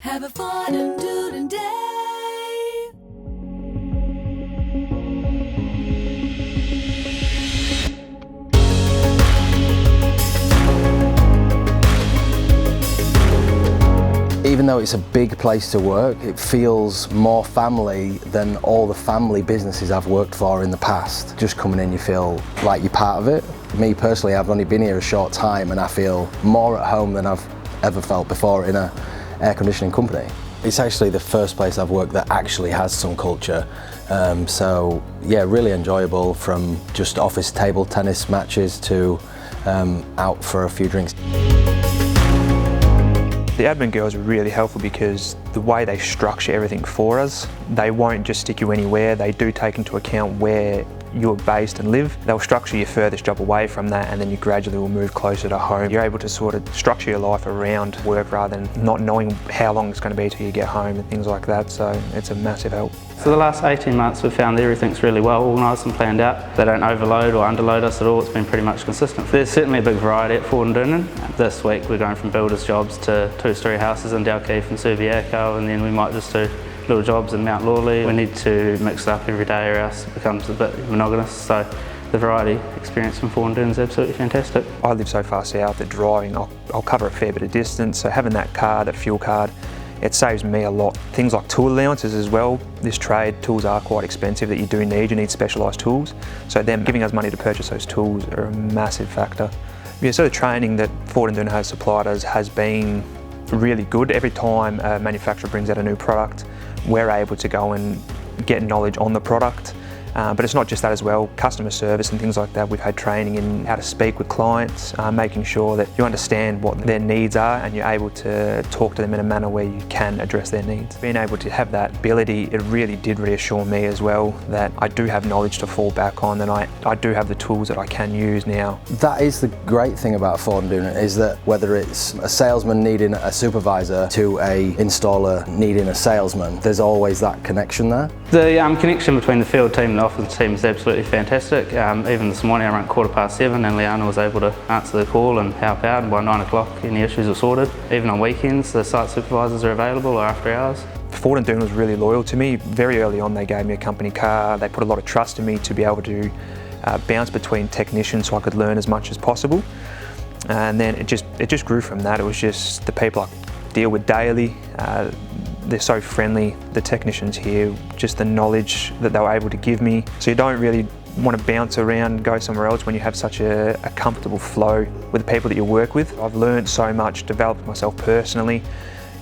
Have a Ford Doonan day. Even though it's a big place to work, it feels more family than all the family businesses I've worked for in the past. Just coming in, you feel like you're part of it. Me personally, I've only been here a short time and I feel more at home than I've ever felt before in an air conditioning company. It's actually the first place I've worked that actually has some culture. So yeah, really enjoyable, from just office table tennis matches to out for a few drinks. The admin girls are really helpful because the way they structure everything for us, they won't just stick you anywhere. They do take into account where you're based and live. They'll structure your furthest job away from that, and then you gradually will move closer to home. You're able to sort of structure your life around work rather than not knowing how long it's going to be till you get home and things like that, so it's a massive help. For the last 18 months we've found that everything's really well organised and planned out. They don't overload or underload us at all. It's been pretty much consistent. There's certainly a big variety at Ford Doonan. This week we're going from builders jobs to two-storey houses in daikin and HVAC, and then we might just do little jobs in Mount Lawley. We need to mix it up every day or else it becomes a bit monotonous. So the variety experience from Ford Doonan is absolutely fantastic. I live so far south that driving, I'll cover a fair bit of distance, so having that card, that fuel card, it saves me a lot. Things like tool allowances as well. This trade, tools are quite expensive that you do need. You need specialised tools. So them giving us money to purchase those tools are a massive factor. Yeah, so the training that Ford Doonan has supplied us has been really good. Every time a manufacturer brings out a new product, we're able to go and get knowledge on the product. But it's not just that as well, customer service and things like that. We've had training in how to speak with clients, making sure that you understand what their needs are and you're able to talk to them in a manner where you can address their needs. Being able to have that ability, it really did reassure me as well that I do have knowledge to fall back on, and I do have the tools that I can use now. That is the great thing about Ford Doonan, is that whether it's a salesman needing a supervisor to a installer needing a salesman, there's always that connection there. The connection between the field team and the office team is absolutely fantastic. Even this morning around 7:15 and Leanna was able to answer the call and help out, and by 9 o'clock any issues were sorted. Even on weekends the site supervisors are available or after hours. Ford Doonan was really loyal to me. Very early on they gave me a company car. They put a lot of trust in me to be able to bounce between technicians so I could learn as much as possible. And then it just grew from that. It was just the people I deal with daily. They're so friendly, the technicians here, just the knowledge that they were able to give me. So you don't really want to bounce around, go somewhere else when you have such a comfortable flow with the people that you work with. I've learned so much, developed myself personally.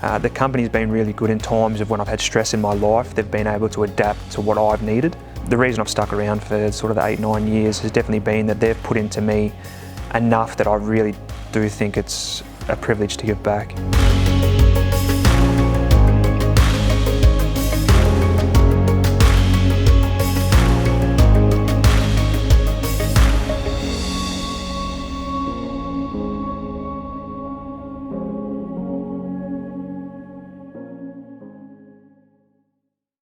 The company's been really good in times of when I've had stress in my life. They've been able to adapt to what I've needed. The reason I've stuck around for sort of the 8-9 years has definitely been that they've put into me enough that I really do think it's a privilege to give back.